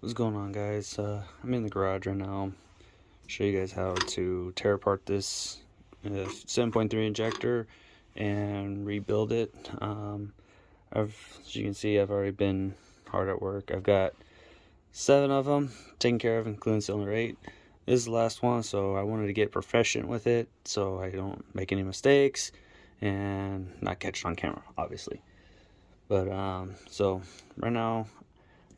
What's going on, guys? I'm in the garage right now. Show you guys how to tear apart this 7.3 injector and rebuild it. As you can see, I've already been hard at work. I've got 7 of them taken care of, including cylinder 8. This is the last one, so I wanted to get proficient with it so I don't make any mistakes and not catch it on camera, obviously. But so right now,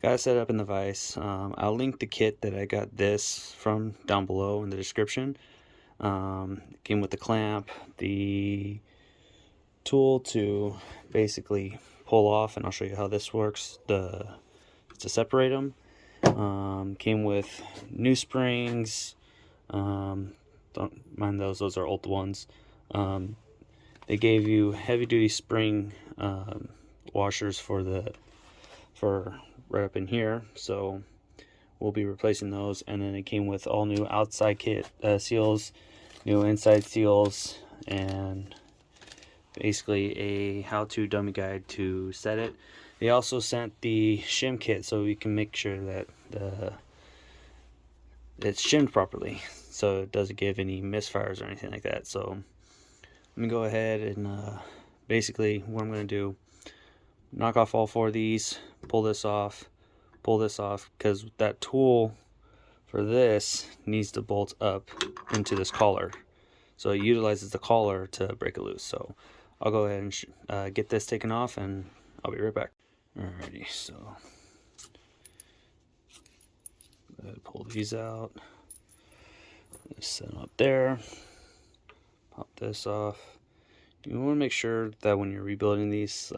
got it set up in the vise. I'll link the kit that I got this from down below in the description. It came with the clamp, the tool to basically pull off, and I'll show you how this works to separate them. Came with new springs. Don't mind those are old ones. They gave you heavy duty spring washers for right up in here, so we'll be replacing those. And then it came with all new outside kit seals, new inside seals, and basically a how-to dummy guide to set it. They also sent the shim kit so we can make sure that it's shimmed properly, so it doesn't give any misfires or anything like that. So let me go ahead and basically what I'm going to do, knock off all 4 of these, pull this off, because that tool for this needs to bolt up into this collar, so it utilizes the collar to break it loose. So I'll go ahead and get this taken off, and I'll be right back. Alrighty, so go ahead and pull these out, just set them up there, pop this off. You want to make sure that when you're rebuilding these,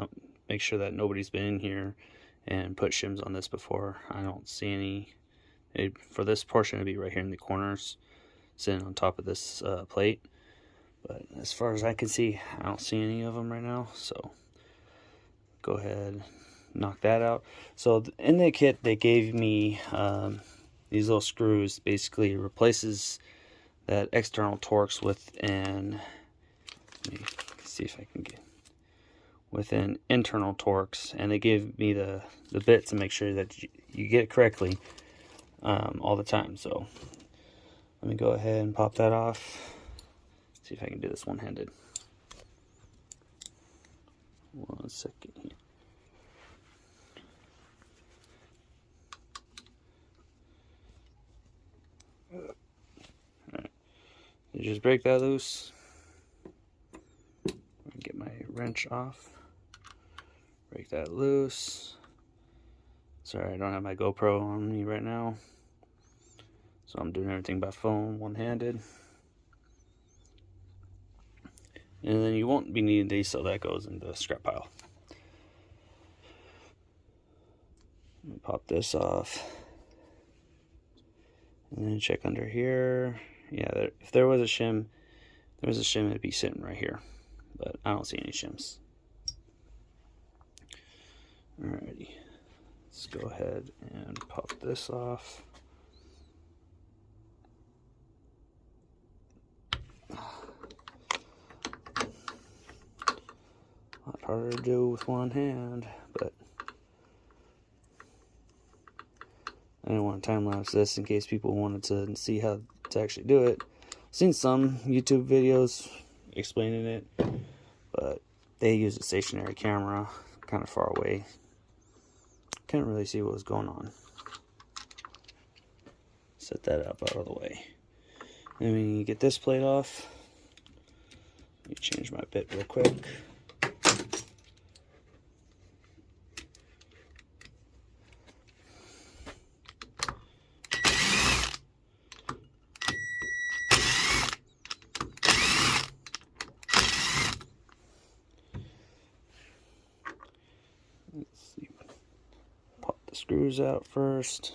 make sure that nobody's been in here and put shims on this before. I don't see any. For this portion, it'll be right here in the corners, sitting on top of this plate. But as far as I can see, I don't see any of them right now. So go ahead, knock that out. So in the kit, they gave me these little screws. Basically, it replaces that external Torx with an, let me see if I can get, with an internal Torx, and they give me the bit to make sure that you get it correctly all the time. So let me go ahead and pop that off. See if I can do this one-handed. One second here. Alright, you just break that loose. Get my wrench off. Break that loose. Sorry, I don't have my GoPro on me right now, so I'm doing everything by phone, one-handed. And then you won't be needing these, so that goes in the scrap pile. Let me pop this off. And then check under here. Yeah, if there was a shim, it'd be sitting right here. But I don't see any shims. Alrighty, let's go ahead and pop this off. A lot harder to do with one hand, but I didn't want to time lapse this in case people wanted to see how to actually do it. I've seen some YouTube videos explaining it, but they use a stationary camera kind of far away. Couldn't really see what was going on. Set that up out of the way. And when you get this plate off, let me change my bit real quick. Let's see. Pop the screws out first.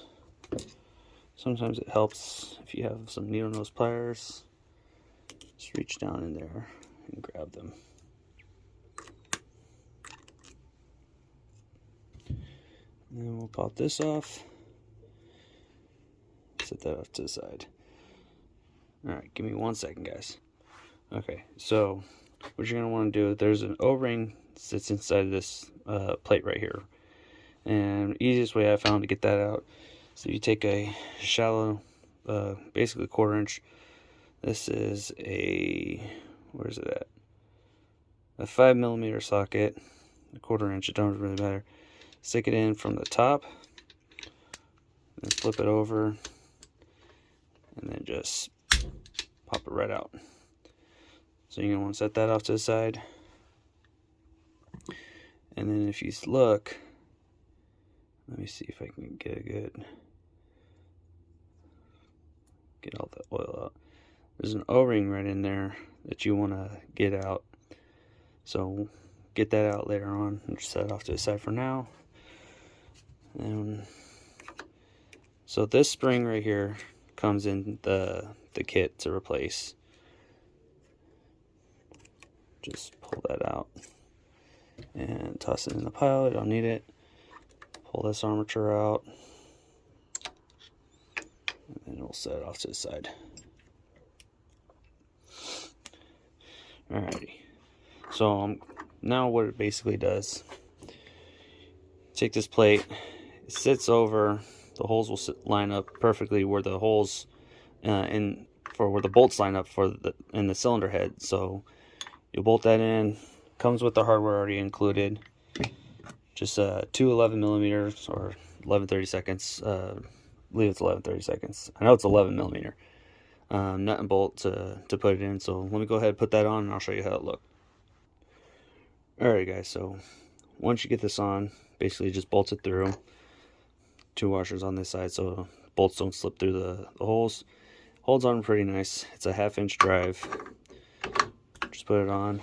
Sometimes it helps if you have some needle nose pliers. Just reach down in there and grab them. And then we'll pop this off. Set that off to the side. Alright, give me 1 second, guys. Okay, so what you're going to want to do, there's an O-ring sits inside this plate right here. And the easiest way I found to get that out, so you take a shallow, basically 1/4 inch. This is a, where's it at? A 5mm socket, a 1/4 inch. It don't really matter. Stick it in from the top, and flip it over, and then just pop it right out. So you're gonna want to set that off to the side. And then if you look, let me see if I can get a good, get all the oil out. There's an O-ring right in there that you want to get out. So get that out later on and just set it off to the side for now. And so this spring right here comes in the kit to replace. Just pull that out and toss it in the pile. I don't need it. Pull this armature out, and then we'll set it off to the side. Alrighty. So now what it basically does, take this plate, it sits over, the holes will line up perfectly where the holes where the bolts line up in the cylinder head. So you bolt that in. Comes with the hardware already included. Just 2 11mm or 11/32. I believe it's 11/32. I know it's 11mm. Nut and bolt to put it in. So let me go ahead and put that on, and I'll show you how it looks. Alright guys, so once you get this on, basically just bolt it through. 2 washers on this side so bolts don't slip through the holes. Holds on pretty nice. It's a 1/2 inch drive. Just put it on.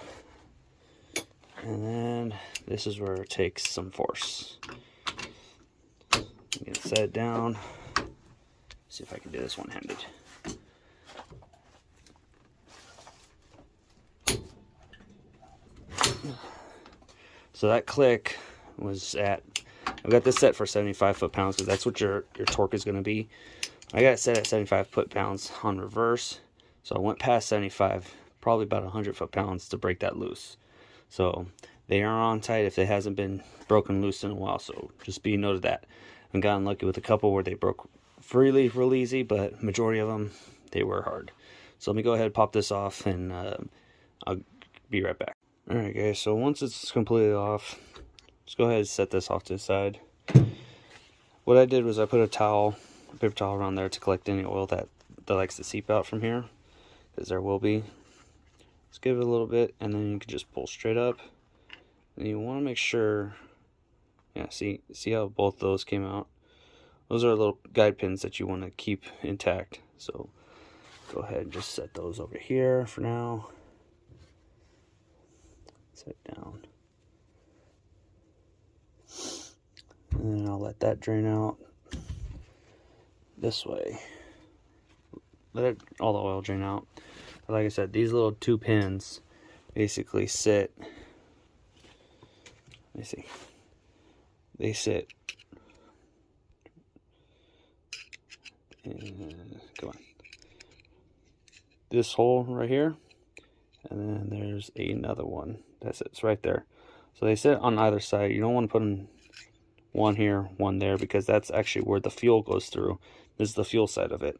And then this is where it takes some force. I'm gonna set it down. See if I can do this one-handed. So that click was at, I've got this set for 75 foot-pounds because that's what your torque is going to be. I got it set at 75 foot-pounds on reverse. So I went past 75, probably about 100 foot-pounds to break that loose. So they are on tight if it hasn't been broken loose in a while. So just be noted that. I've gotten lucky with a couple where they broke freely, real easy, but majority of them, they were hard. So let me go ahead and pop this off, and I'll be right back. Alright guys, so once it's completely off, just go ahead and set this off to the side. What I did was I put a paper towel around there to collect any oil that likes to seep out from here, because there will be. Just give it a little bit, and then you can just pull straight up. And you want to make sure, yeah, see how both those came out? Those are little guide pins that you want to keep intact. So go ahead and just set those over here for now. Set down. And then I'll let that drain out this way. Let all the oil drain out. But like I said, these little 2 pins basically sit, let me see, they sit, come on, this hole right here, and then there's another one that sits right there. So they sit on either side. You don't want to put them one here, one there, because that's actually where the fuel goes through. This is the fuel side of it.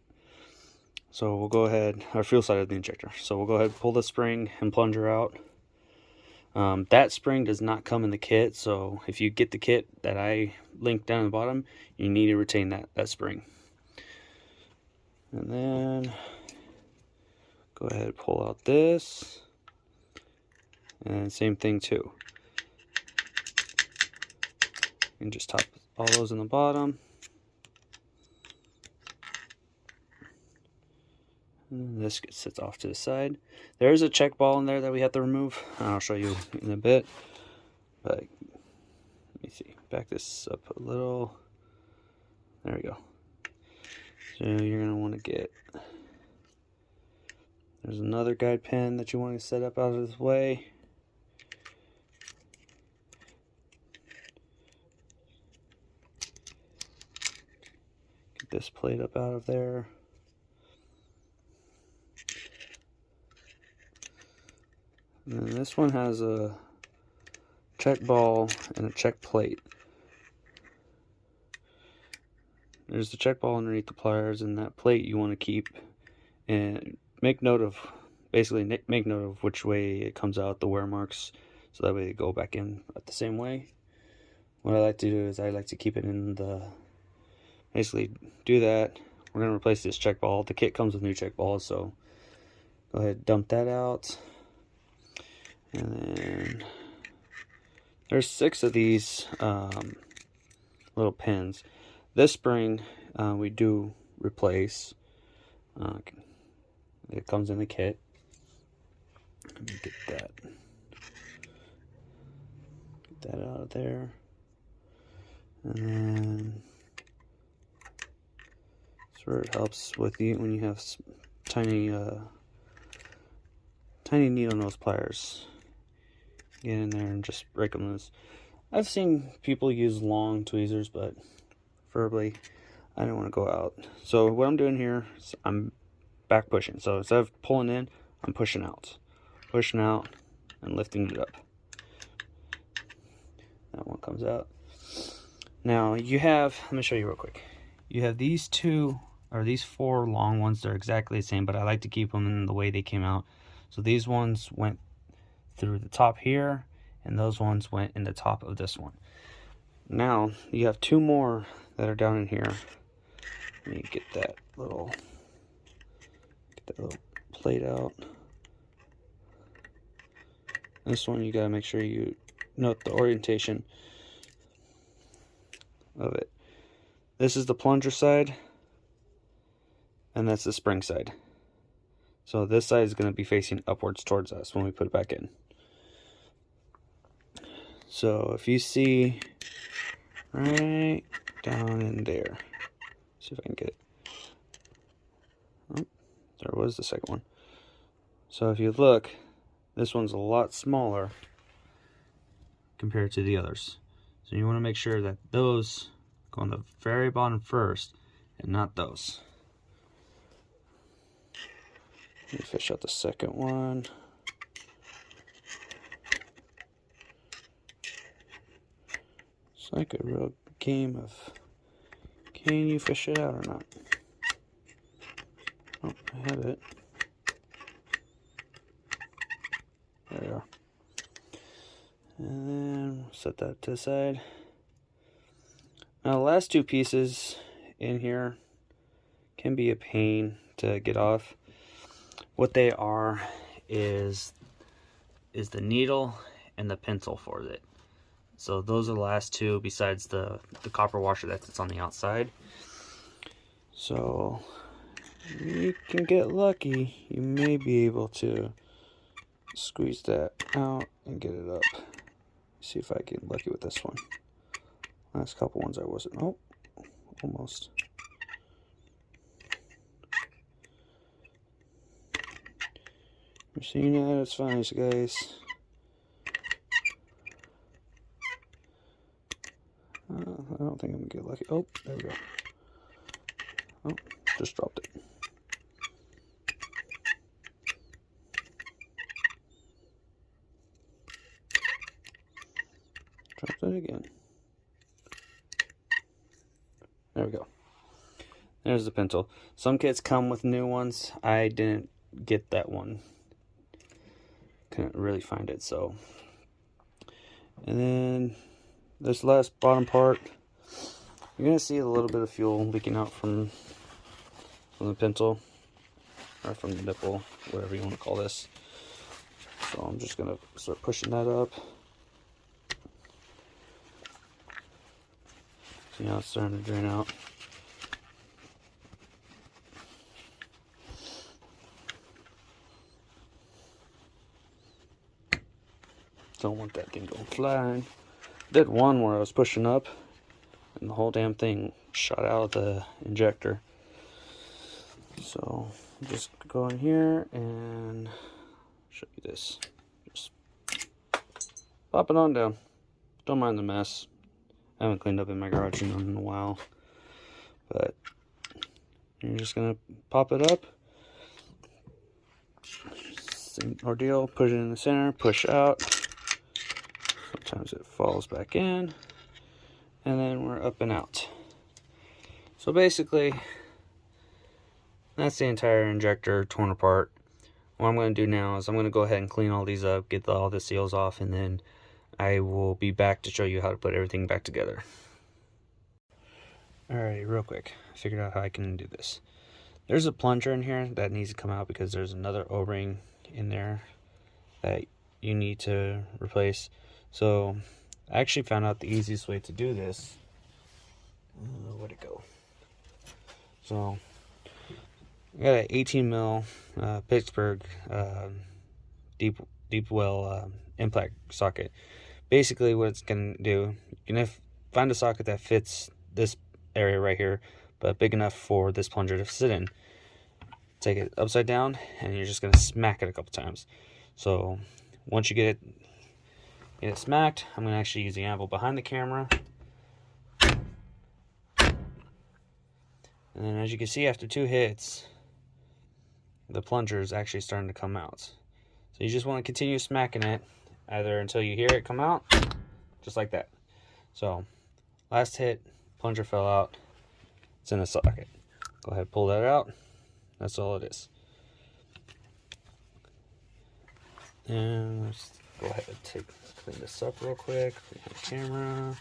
So we'll go ahead, our fuel side of the injector. So we'll go ahead and pull the spring and plunger out. That spring does not come in the kit, so if you get the kit that I linked down at the bottom, you need to retain that spring. And then go ahead and pull out this, and same thing too. And just top all those in the bottom. And this sits off to the side. There is a check ball in there that we have to remove. I'll show you in a bit. But let me see. Back this up a little. There we go. So you're going to want to get, there's another guide pin that you want to set up out of this way. Get this plate up out of there. And then this one has a check ball and a check plate. There's the check ball underneath the pliers, and that plate you want to keep, and make note of, basically make note of which way it comes out, the wear marks, so that way they go back in at the same way. What I like to do is I like to keep it in the, basically do that. We're going to replace this check ball. The kit comes with new check balls, so go ahead and dump that out. And then there's 6 of these little pins. This spring we do replace. It comes in the kit. Let me get that out of there. And then that's where it helps with you when you have tiny needle nose pliers. Get in there and just break them loose. I've seen people use long tweezers, but preferably I don't want to go out. So what I'm doing here is I'm back pushing. So instead of pulling in, I'm pushing out and lifting it up. That one comes out. Now you have, let me show you real quick. You have these 2 or these 4 long ones. They're exactly the same, but I like to keep them in the way they came out. So these ones went through the top here, and those ones went in the top of this one. Now you have 2 more that are down in here. Let me get that little plate out. This one you gotta make sure you note the orientation of it. This is the plunger side, and that's the spring side. So this side is going to be facing upwards towards us when we put it back in. So if you see right down in there, see if I can get it. Oh, there was the second one. So if you look, this one's a lot smaller compared to the others. So you want to make sure that those go on the very bottom first and not those. Let me fish out the second one. It's like a real game of, can you fish it out or not? Oh, I have it. There we are. And then we'll set that to the side. Now the last 2 pieces in here can be a pain to get off. What they are is the needle and the pencil for it. So those are the last 2 besides the copper washer that's on the outside. So you can get lucky. You may be able to squeeze that out and get it up. See if I get lucky with this one. Last couple ones I wasn't. Oh, almost. You're seeing that? It's fine, guys. I don't think I'm gonna get lucky. Oh, there we go. Oh, just dropped it. Dropped it again. There we go. There's the pencil. Some kits come with new ones. I didn't get that one. Couldn't really find it, so. And then this last bottom part, you're gonna see a little bit of fuel leaking out from the pencil, or from the nipple, whatever you want to call this. So I'm just gonna start pushing that up. See how it's starting to drain out. Don't want that thing going flying. Did one where I was pushing up and the whole damn thing shot out of the injector. So just go in here and show you this. Just pop it on down. Don't mind the mess. I haven't cleaned up in my garage in a while. But you're just gonna pop it up. Same ordeal, push it in the center, push out. Sometimes it falls back in, and then we're up and out. So basically, that's the entire injector torn apart. What I'm going to do now is I'm going to go ahead and clean all these up, get all the seals off, and then I will be back to show you how to put everything back together. Alright, real quick, I figured out how I can do this. There's a plunger in here that needs to come out because there's another O-ring in there that you need to replace. So I actually found out the easiest way to do this. Where'd it go? So I got an 18mm Pittsburgh deep well impact socket. Basically what it's going to do, you're going to find a socket that fits this area right here, but big enough for this plunger to sit in. Take it upside down and you're just going to smack it a couple times. So once you get it smacked, I'm going to actually use the anvil behind the camera. And then as you can see, after 2 hits, the plunger is actually starting to come out. So you just want to continue smacking it either until you hear it come out, just like that. So last hit, plunger fell out, it's in the socket. Go ahead, pull that out. That's all it is. And let's go ahead and clean this up real quick. Clean the camera.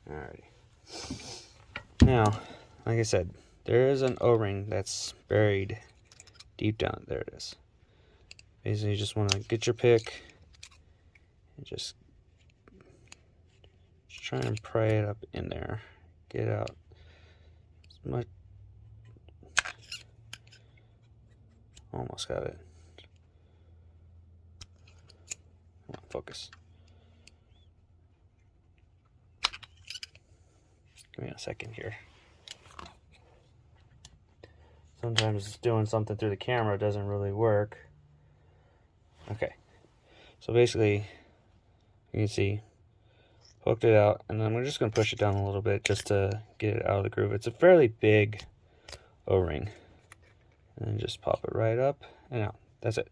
Alrighty. Now, like I said, there is an O-ring that's buried deep down. There it is. Basically, you just want to get your pick and just try and pry it up in there. Get out as much. Almost got it. Come on, focus. Give me a second here. Sometimes doing something through the camera doesn't really work. Okay, so basically, you can see, poked it out, and then we're just going to push it down a little bit just to get it out of the groove. It's a fairly big O-ring. And then just pop it right up and out. That's it.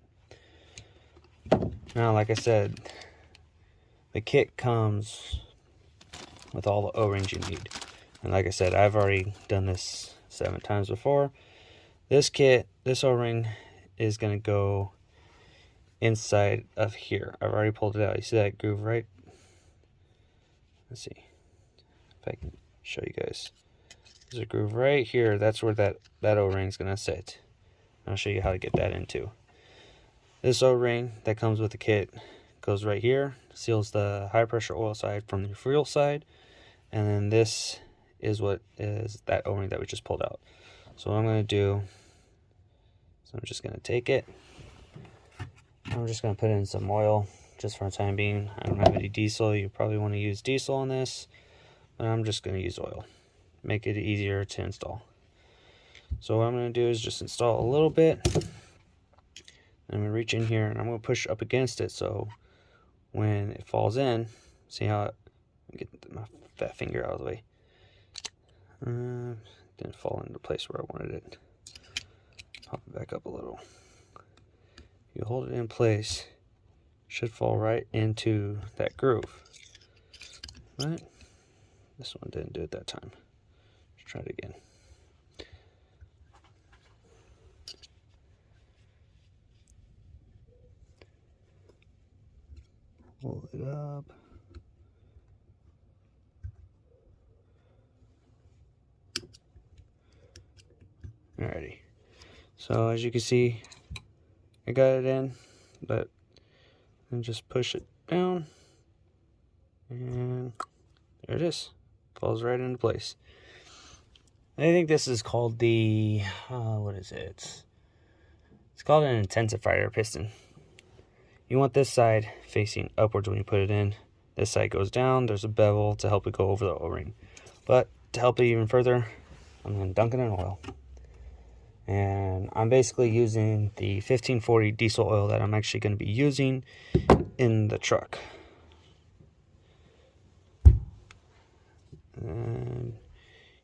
Now, like I said, the kit comes with all the O-rings you need. And like I said, I've already done this 7 times before. This kit, this O-ring is going to go inside of here. I've already pulled it out. You see that groove, right? Let's see if I can show you guys. There's a groove right here. That's where that O-ring is going to sit. I'll show you how to get that into. This O-ring that comes with the kit goes right here, seals the high pressure oil side from the fuel side, and then this is what is that O-ring that we just pulled out. So what I'm going to do is I'm just going to take it. I'm just going to put in some oil just for the time being. I don't have any diesel. You probably want to use diesel on this, but I'm just going to use oil. Make it easier to install. So what I'm going to do is just install a little bit. I'm going to reach in here and I'm going to push up against it so when it falls in, see how it, get my fat finger out of the way. Didn't fall into place where I wanted it. Pop it back up a little. If you hold it in place, it should fall right into that groove. Right? This one didn't do it that time. Let's try it again. Pull it up. Alrighty. So as you can see, I got it in, but then just push it down, and there it is. Falls right into place. I think this is called the what is it? It's called an intensifier piston. You want this side facing upwards when you put it in. This side goes down. There's a bevel to help it go over the O-ring. But to help it even further, I'm going to dunk it in oil. And I'm basically using the 1540 diesel oil that I'm actually going to be using in the truck. And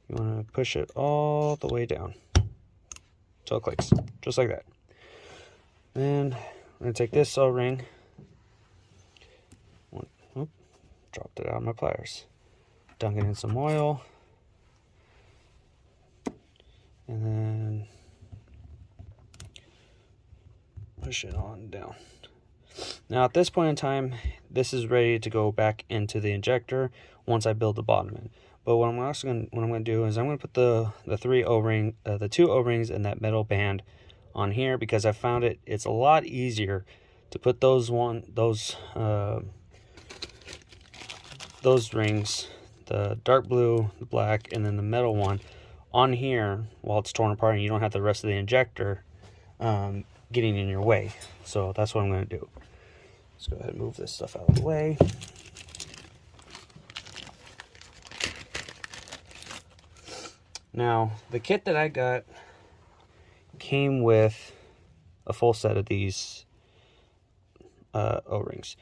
you want to push it all the way down till it clicks, just like that. Then I'm going to take this O-ring. Dropped it out of my pliers. Dunk it in some oil. And then push it on down. Now at this point in time, this is ready to go back into the injector once I build the bottom in. But what I'm going to do is I'm going to put the two O-rings in that metal band on here, because I found it's a lot easier to put those rings, the dark blue, the black, and then the metal one on here while it's torn apart, and you don't have the rest of the injector getting in your way. So that's what I'm going to do. Let's go ahead and move this stuff out of the way. Now, the kit that I got came with a full set of these O-rings.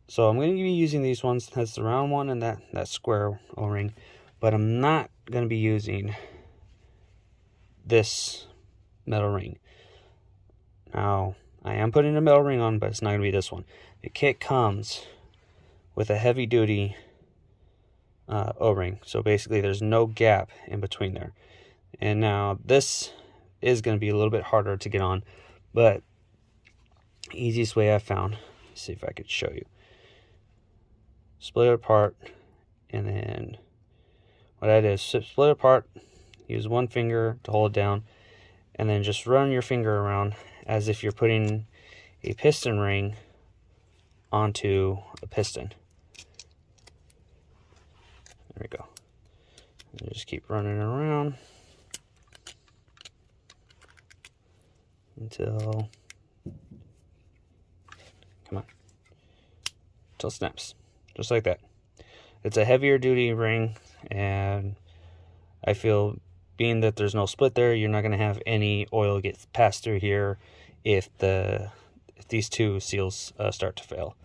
So I'm going to be using these ones. That's the round one and that square O-ring. But I'm not going to be using this metal ring. Now, I am putting a metal ring on, but it's not going to be this one. The kit comes with a heavy duty O-ring. So basically there's no gap in between there. And now this is going to be a little bit harder to get on, but easiest way I found, let's see if I could show you. Split it apart, and then what I did is split it apart, use one finger to hold it down, and then just run your finger around as if you're putting a piston ring onto a piston. There we go. And just keep running it around until, until it snaps, just like that. It's a heavier duty ring, and I feel, being that there's no split there, you're not going to have any oil get passed through here if these two seals start to fail.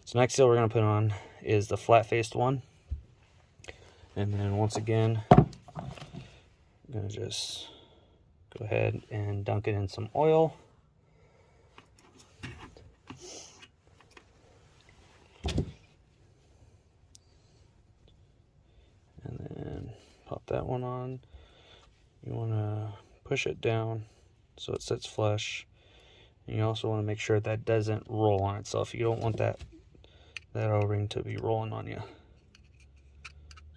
So next seal we're going to put on is the flat-faced one. And then once again, I'm going to just go ahead and dunk it in some oil. And then pop that one on. You want to push it down so it sits flush. And you also want to make sure that doesn't roll on itself. You don't want that O-ring to be rolling on you.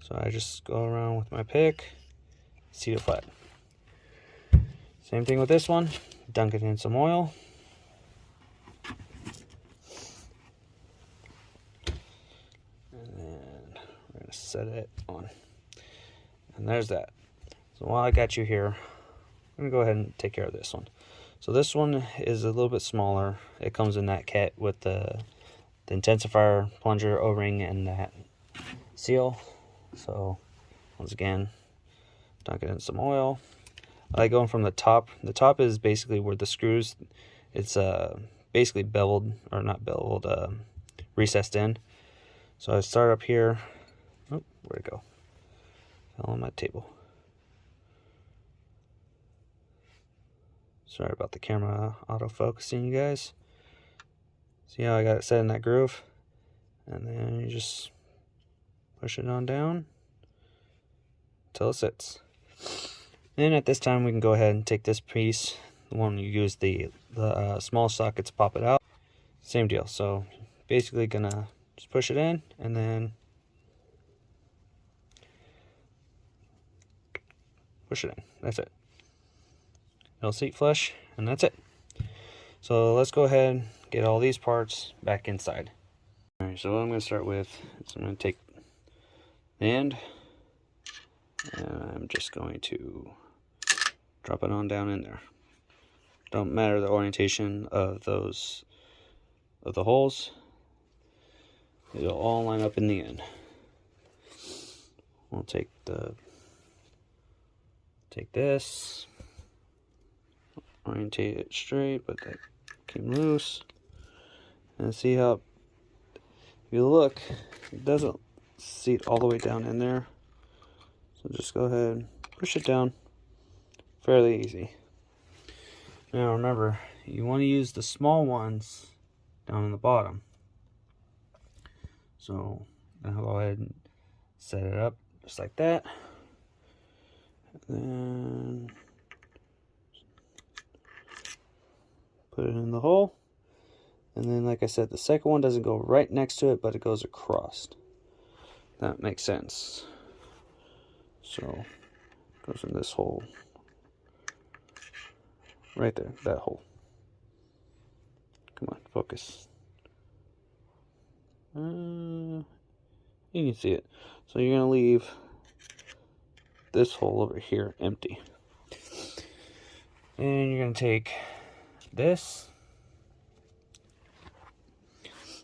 So I just go around with my pick, seat it flat. Same thing with this one. Dunk it in some oil. And then we're going to set it on. And there's that. So while I got you here, I'm going to go ahead and take care of this one. So this one is a little bit smaller. It comes in that kit with the intensifier plunger O-ring and that seal. So once again, dunk it in some oil. I like going from the top. The top is basically where the screws, it's basically beveled, or not beveled, recessed in. So I start up here. Oh, where'd it go? Fell on my table. Sorry about the camera autofocusing, you guys. See how I got it set in that groove? And then you just push it on down until it sits. Then at this time we can go ahead and take this piece, the one you use the small socket to pop it out. Same deal. So basically gonna just push it in and then push it in. That's it. It'll seat flush, and that's it. So let's go ahead and get all these parts back inside. Alright, so what I'm going to start with is I'm going to take the end, and I'm just going to drop it on down in there. Don't matter the orientation of the holes, it'll all line up in the end. We'll take this, orientate it straight, but that came loose, and see how, if you look, it doesn't seat all the way down in there. So just go ahead and push it down, fairly easy. Now remember, you want to use the small ones down in the bottom. So I'll go ahead and set it up just like that. And then put it in the hole. And then, like I said, the second one doesn't go right next to it, but it goes across. That makes sense. So it goes in this hole. Right there, that hole. Come on, focus. You can see it. So you're going to leave this hole over here empty. And you're going to take this.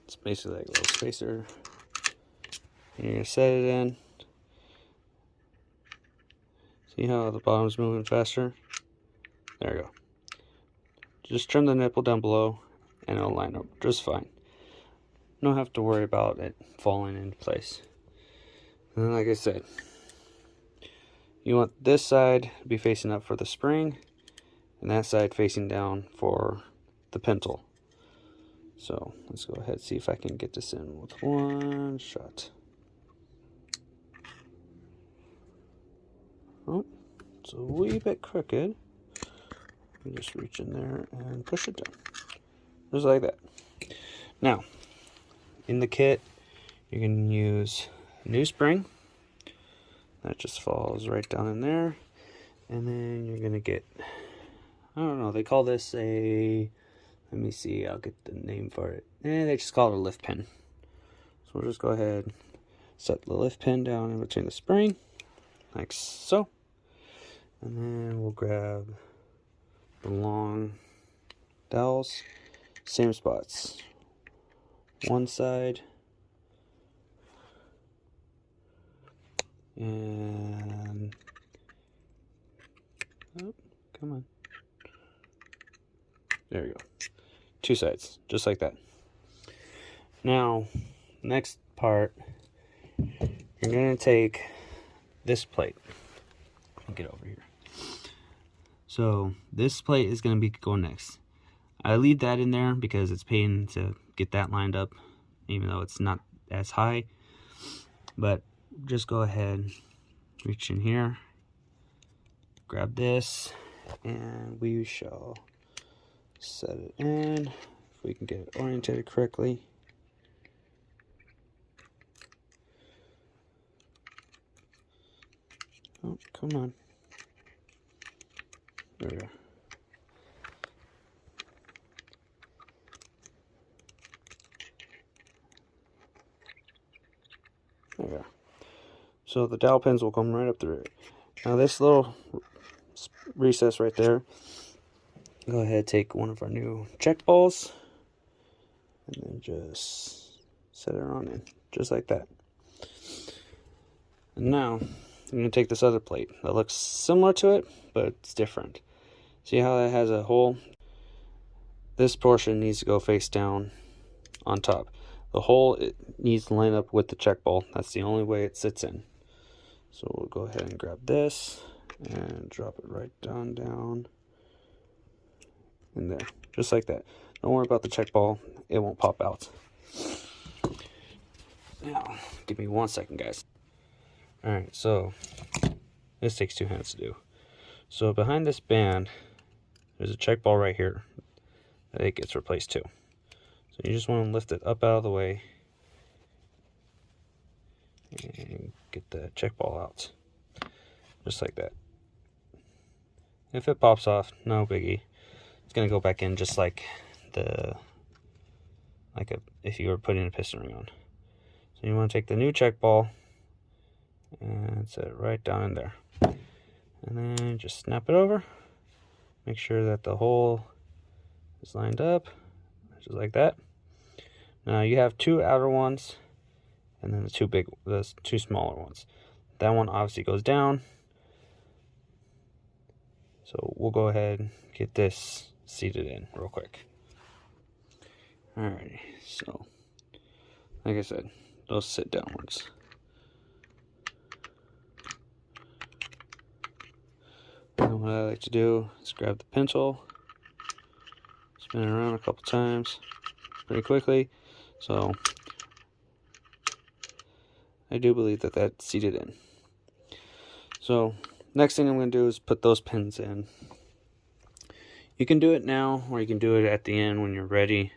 It's basically like a little spacer. And you're going to set it in. See how the bottom's moving faster? There we go. Just trim the nipple down below and it'll line up just fine. Don't have to worry about it falling into place. And then, like I said, you want this side to be facing up for the spring and that side facing down for the pintle. So let's go ahead and see if I can get this in with one shot. Oh, it's a wee bit crooked. You just reach in there and push it down. Just like that. Now, in the kit, you can use a new spring. That just falls right down in there. And then you're going to get, I don't know, they call this a, let me see, I'll get the name for it. They just call it a lift pin. So we'll just go ahead, set the lift pin down in between the spring, like so. And then we'll grab the long dowels, same spots. One side and oh, come on. There we go. Two sides, just like that. Now, next part, you're going to take this plate. Get over here. So this plate is going to be going next. I leave that in there because it's pain to get that lined up, even though it's not as high. But just go ahead, reach in here, grab this, and we shall set it in. If we can get it oriented correctly. Oh, come on. There we go. There we go. So the dowel pins will come right up through it. Now this little recess right there, go ahead, take one of our new check balls and then just set it on in, just like that. And now I'm going to take this other plate that looks similar to it, but it's different. See how it has a hole? This portion needs to go face down on top. The hole, it needs to line up with the check ball. That's the only way it sits in. So we'll go ahead and grab this and drop it right down in there, just like that. Don't worry about the check ball, it won't pop out. Now, give me 1 second, guys. Alright, so this takes 2 hands to do. So behind this band, there's a check ball right here that it gets replaced to. So you just want to lift it up out of the way and get the check ball out, just like that. If it pops off, no biggie. It's gonna go back in just like if you were putting a piston ring on. So you want to take the new check ball and set it right down in there, and then just snap it over. Make sure that the hole is lined up, just like that. Now you have 2 outer ones, and then the 2 smaller ones. That one obviously goes down. So we'll go ahead and get this seated in real quick. Alrighty, so like I said, those sit downwards. And what I like to do is grab the pintle spin it around a couple times pretty quickly. So I do believe that that's seated in. So next thing I'm going to do is put those pins in. You can do it now, or you can do it at the end when you're ready.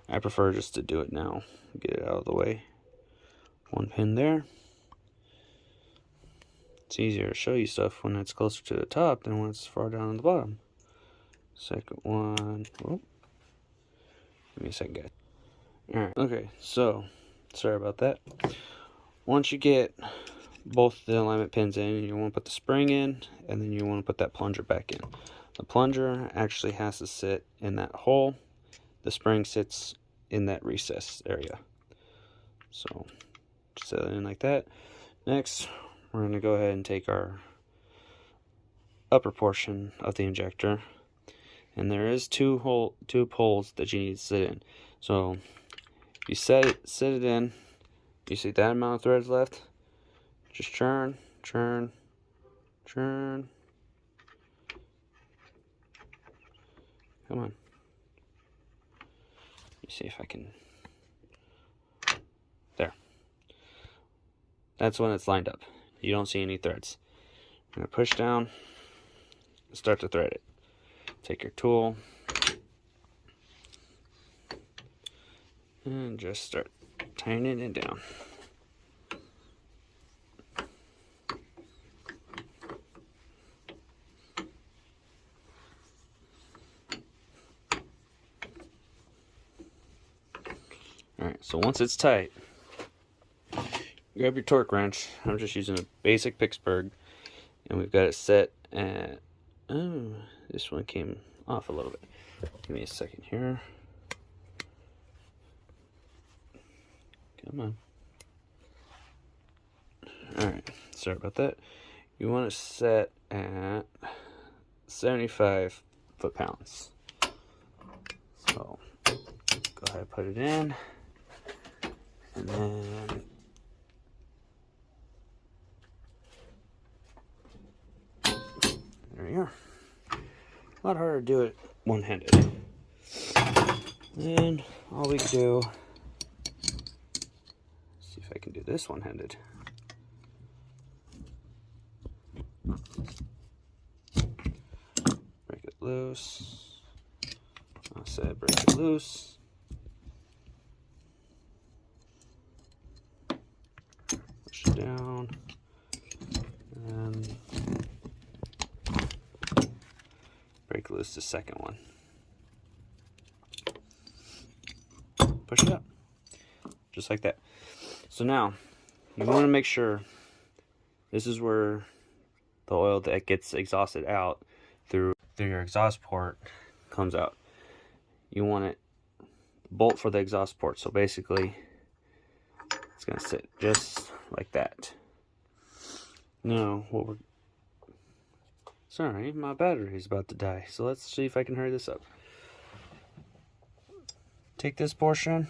I prefer just to do it now. Get it out of the way. One pin there. It's easier to show you stuff when it's closer to the top than when it's far down on the bottom. Second one. Oh. Give me a second, guys. Alright, okay, so sorry about that. Once you get both the alignment pins in, you want to put the spring in, and then you want to put that plunger back in. The plunger actually has to sit in that hole. The spring sits in that recess area. So set it in like that. Next, we're going to go ahead and take our upper portion of the injector, and there is two poles that you need to sit in. So you set it in. You see that amount of threads left? Just churn, churn, churn. Come on. Let me see if I can. There. That's when it's lined up. You don't see any threads. I'm going to push down, start to thread it. Take your tool, and just start tightening it down. Alright, so once it's tight, grab your torque wrench. I'm just using a basic Pittsburgh, and we've got it set at, oh, this one came off a little bit. Give me a second here. Come on. Alright, sorry about that. You want to set at 75 foot-pounds. So, go ahead and put it in. And then there you are. A lot harder to do it one-handed. And all we do, see if I can do this one-handed. Break it loose. I said break it loose. Push it down. And break loose the second one. Push it up. Just like that. So now, you want to make sure this is where the oil that gets exhausted out through your exhaust port comes out. You want it bolt for the exhaust port. So basically, it's going to sit just like that. Now, what we're... Sorry, my battery is about to die. So let's see if I can hurry this up. Take this portion,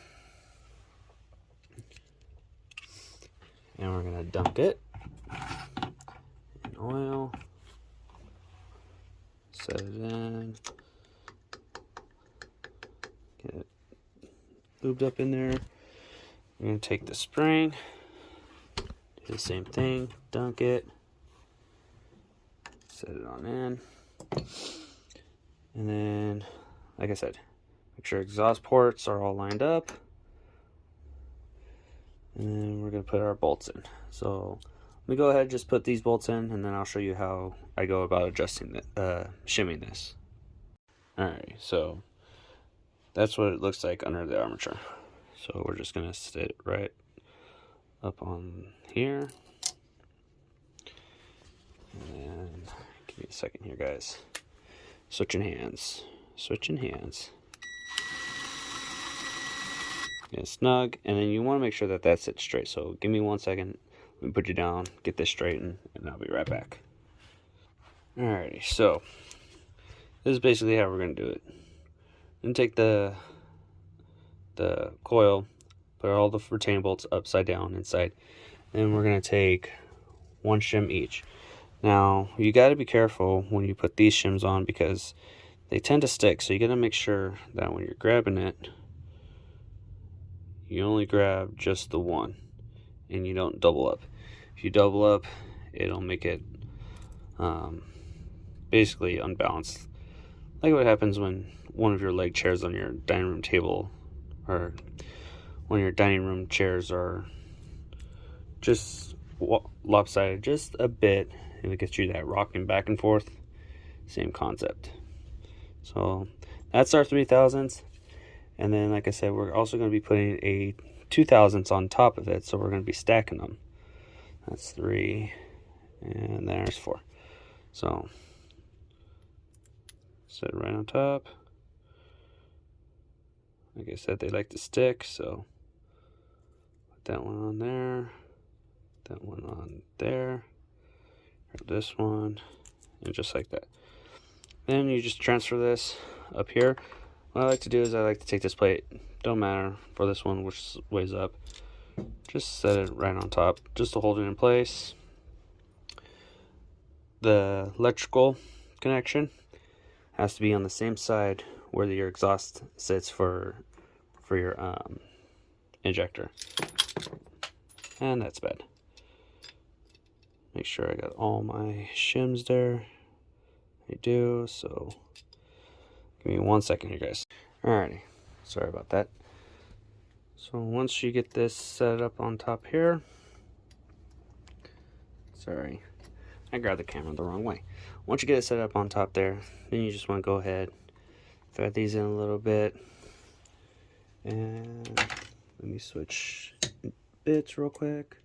and we're going to dunk it in oil. Set it in. Get it lubed up in there. We're going to take the spring. Do the same thing. Dunk it. Set it on in. And then, like I said, make sure exhaust ports are all lined up. And then we're going to put our bolts in. So let me go ahead and just put these bolts in, and then I'll show you how I go about adjusting shimming this. Alright, so that's what it looks like under the armature. So we're just going to sit it right up on here. And give me a second here, guys. Switching hands. Switching hands. Get it snug, and then you want to make sure that that sits straight. So give me 1 second. Let me put you down, get this straightened, and I'll be right back. Alrighty, so this is basically how we're going to do it. Then take the coil, put all the retaining bolts upside down inside, and we're going to take one shim each. Now, you got to be careful when you put these shims on, because they tend to stick, so you gotta make sure that when you're grabbing it, you only grab just the one and you don't double up. If you double up, it'll make it basically unbalanced, like what happens when one of your leg chairs on your dining room table, or when your dining room chairs are just lopsided just a bit, and it gets you that rocking back and forth. Same concept. So that's our 3,000ths, and then like I said, we're also going to be putting a 2,000ths on top of it, so we're going to be stacking them. That's 3, and there's 4. So set it right on top. Like I said, they like to stick, so put that one on there, that one on there, this one, and just like that. Then you just transfer this up here. What I like to do is I like to take this plate, don't matter for this one which way's up, just set it right on top just to hold it in place. The electrical connection has to be on the same side where your exhaust sits for your injector, and that's bad. Make sure I got all my shims there. I do, so give me 1 second here, guys. Alrighty, sorry about that. So once you get this set up on top here, sorry, I grabbed the camera the wrong way. Once you get it set up on top there, then you just want to go ahead, thread these in a little bit, and let me switch bits real quick.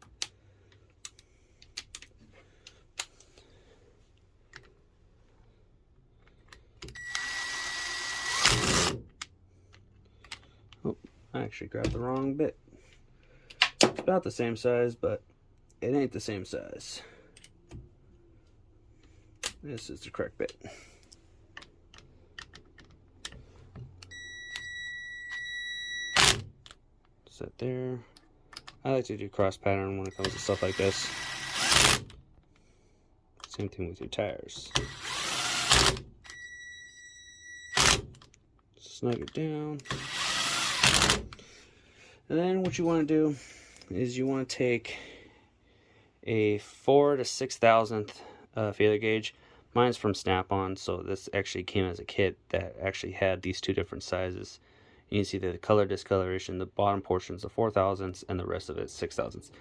Oh, I actually grabbed the wrong bit. It's about the same size, but it ain't the same size. This is the correct bit. Set there. I like to do cross pattern when it comes to stuff like this. Same thing with your tires. Snug it down. And then what you want to do is you want to take a 4 to 6,000th feeler gauge. Mine's from Snap-on, so this actually came as a kit that actually had these two different sizes. You can see that the color discoloration, the bottom portion is the 4,000ths, and the rest of it is 6,000ths.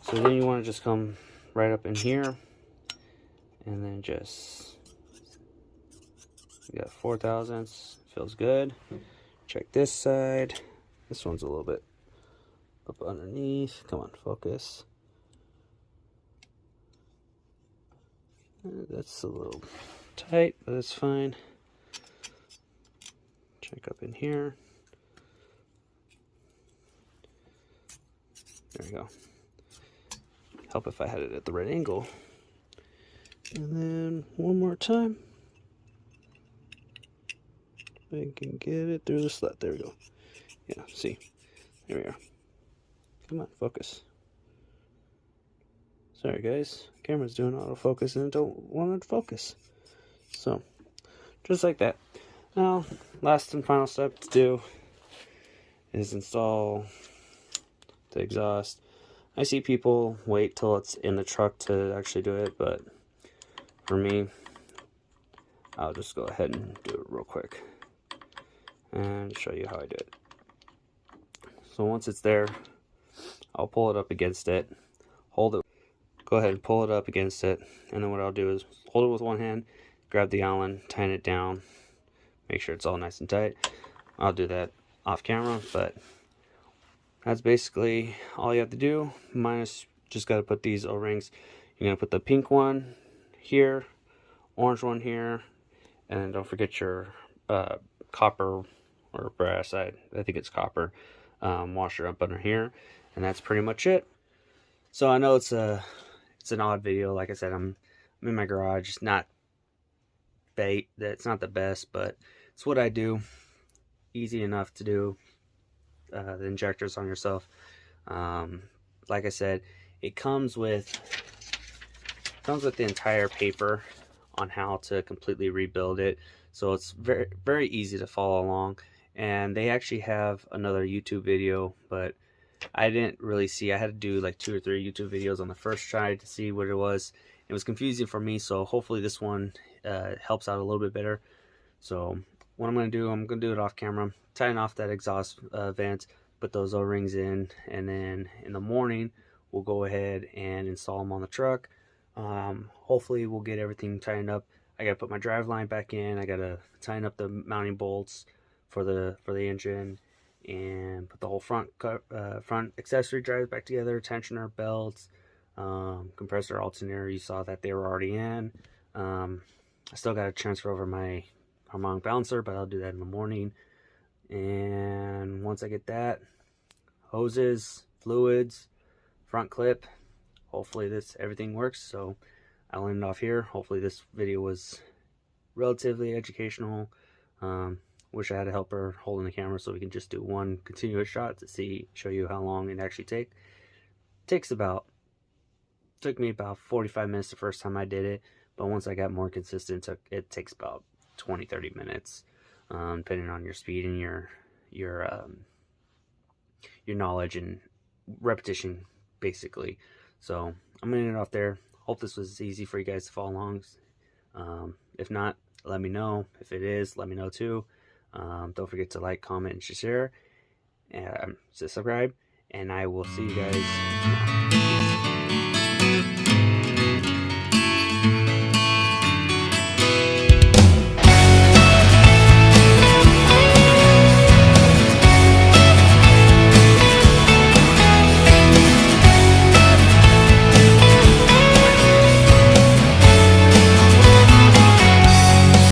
So then you want to just come right up in here, and then just, you got 4,000ths, feels good. Check this side. This one's a little bit up underneath. Come on, focus. That's a little tight, but it's fine. Check up in here. There we go. Help if I had it at the right angle. And then one more time. I can get it through the slat. There we go. Yeah, see. There we are. Come on, focus. Sorry guys, camera's doing autofocus and it don't want to focus. So, just like that. Now, last and final step to do is install the exhaust. I see people wait till it's in the truck to actually do it, but for me, I'll just go ahead and do it real quick and show you how I do it. So once it's there, I'll pull it up against it, hold it. Go ahead and pull it up against it, and then what I'll do is hold it with one hand, grab the Allen, tighten it down, make sure it's all nice and tight. I'll do that off camera, but that's basically all you have to do, minus just got to put these O-rings. You're going to put the pink one here, orange one here, and then don't forget your copper or brass, I think it's copper, washer up under here, and that's pretty much it. So I know it's an odd video. Like I said, I'm in my garage. It's not it's not the best, but it's what I do. Easy enough to do. The injectors on yourself. Like I said, it comes with the entire paper on how to completely rebuild it. so it's very easy to follow along. And they actually have another YouTube video, but I didn't really see. I had to do like 2 or 3 YouTube videos on the first try to see what it was. It was confusing for me, so hopefully this one helps out a little bit better. So what I'm going to do, I'm going to do it off camera, tying off that exhaust vent, put those O-rings in, and then in the morning we'll go ahead and install them on the truck. Hopefully we'll get everything tightened up. I got to put my drive line back in. I got to tighten up the mounting bolts for the engine, and put the whole front accessory drives back together, tensioner, belts, compressor, alternator. You saw that they were already in. I still got to transfer over my harmonic balancer, but I'll do that in the morning. And once I get that, hoses, fluids, front clip, hopefully everything works. So I'll end off here. Hopefully this video was relatively educational. Wish I had a helper holding the camera so we can just do one continuous shot to show you how long it actually took me about 45 minutes the first time I did it, but once I got more consistent, it takes about 20-30 minutes, depending on your speed and your knowledge and repetition, basically. So I'm gonna end it off there. Hope this was easy for you guys to follow along. If not, let me know. If it is, let me know too. Don't forget to like, comment, and share, and subscribe, and I will see you guys tomorrow.